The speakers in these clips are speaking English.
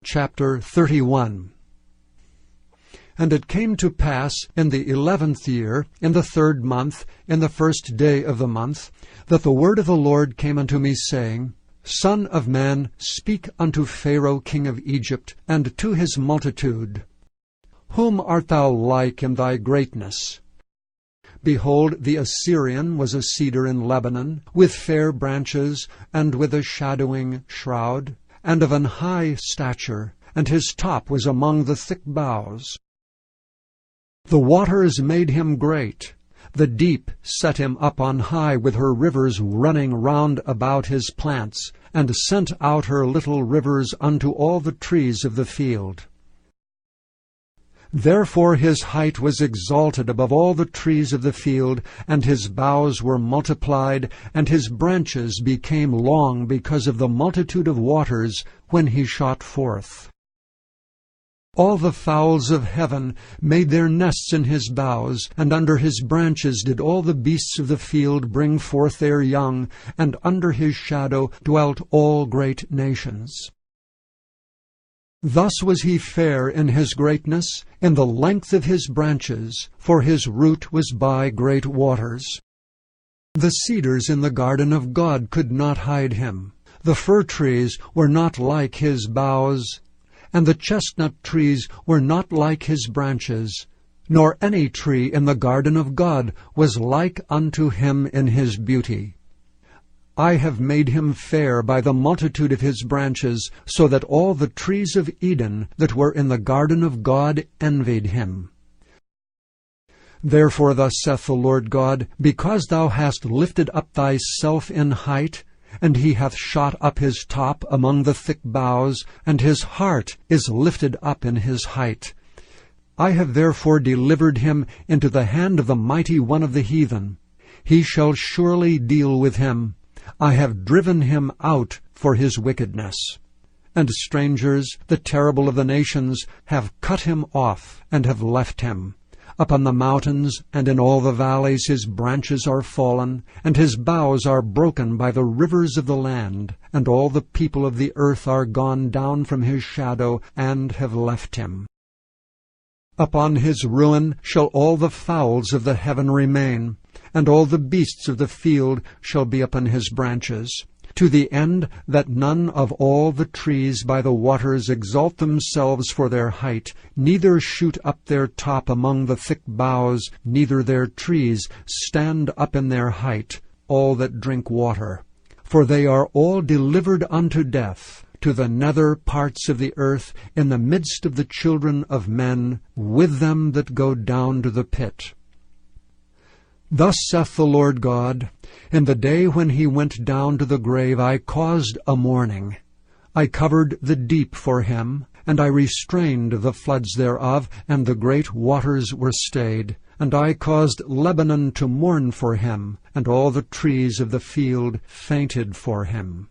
Chapter 31. And it came to pass in the 11th year, in the 3rd month, in the 1st day of the month, that the word of the Lord came unto me, saying, Son of man, speak unto Pharaoh king of Egypt, and to his multitude. Whom art thou like in thy greatness? Behold, the Assyrian was a cedar in Lebanon, with fair branches, and with a shadowing shroud, and of an high stature, and his top was among the thick boughs. The waters made him great. The deep set him up on high, with her rivers running round about his plants, and sent out her little rivers unto all the trees of the field. Therefore his height was exalted above all the trees of the field, and his boughs were multiplied, and his branches became long because of the multitude of waters when he shot forth. All the fowls of heaven made their nests in his boughs, and under his branches did all the beasts of the field bring forth their young, and under his shadow dwelt all great nations. Thus was he fair in his greatness, in the length of his branches, for his root was by great waters. The cedars in the garden of God could not hide him. The fir trees were not like his boughs, and the chestnut trees were not like his branches, nor any tree in the garden of God was like unto him in his beauty. I have made him fair by the multitude of his branches, so that all the trees of Eden that were in the garden of God envied him. Therefore thus saith the Lord God, because thou hast lifted up thyself in height, and he hath shot up his top among the thick boughs, and his heart is lifted up in his height. I have therefore delivered him into the hand of the mighty one of the heathen. He shall surely deal with him. I have driven him out for his wickedness. And strangers, the terrible of the nations, have cut him off, and have left him. Upon the mountains and in all the valleys his branches are fallen, and his boughs are broken by the rivers of the land, and all the people of the earth are gone down from his shadow, and have left him. Upon his ruin shall all the fowls of the heaven remain, and all the beasts of the field shall be upon his branches, to the end that none of all the trees by the waters exalt themselves for their height, neither shoot up their top among the thick boughs, neither their trees stand up in their height, all that drink water. For they are all delivered unto death, to the nether parts of the earth, in the midst of the children of men, with them that go down to the pit. Thus saith the Lord God, in the day when he went down to the grave I caused a mourning. I covered the deep for him, and I restrained the floods thereof, and the great waters were stayed. And I caused Lebanon to mourn for him, and all the trees of the field fainted for him.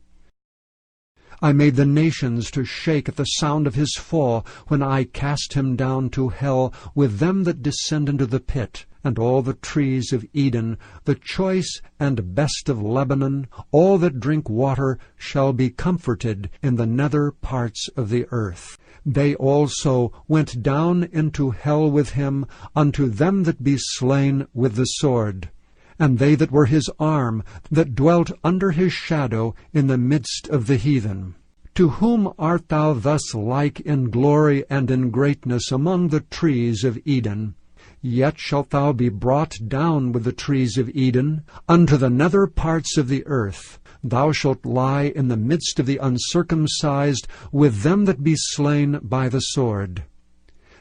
I made the nations to shake at the sound of his fall, when I cast him down to hell with them that descend into the pit. And all the trees of Eden, the choice and best of Lebanon, all that drink water, shall be comforted in the nether parts of the earth. They also went down into hell with him, unto them that be slain with the sword. And they that were his arm, that dwelt under his shadow in the midst of the heathen. To whom art thou thus like in glory and in greatness among the trees of Eden? Yet shalt thou be brought down with the trees of Eden unto the nether parts of the earth. Thou shalt lie in the midst of the uncircumcised with them that be slain by the sword.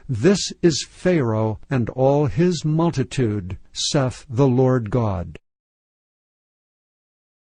This is Pharaoh and all his multitude, saith the Lord God.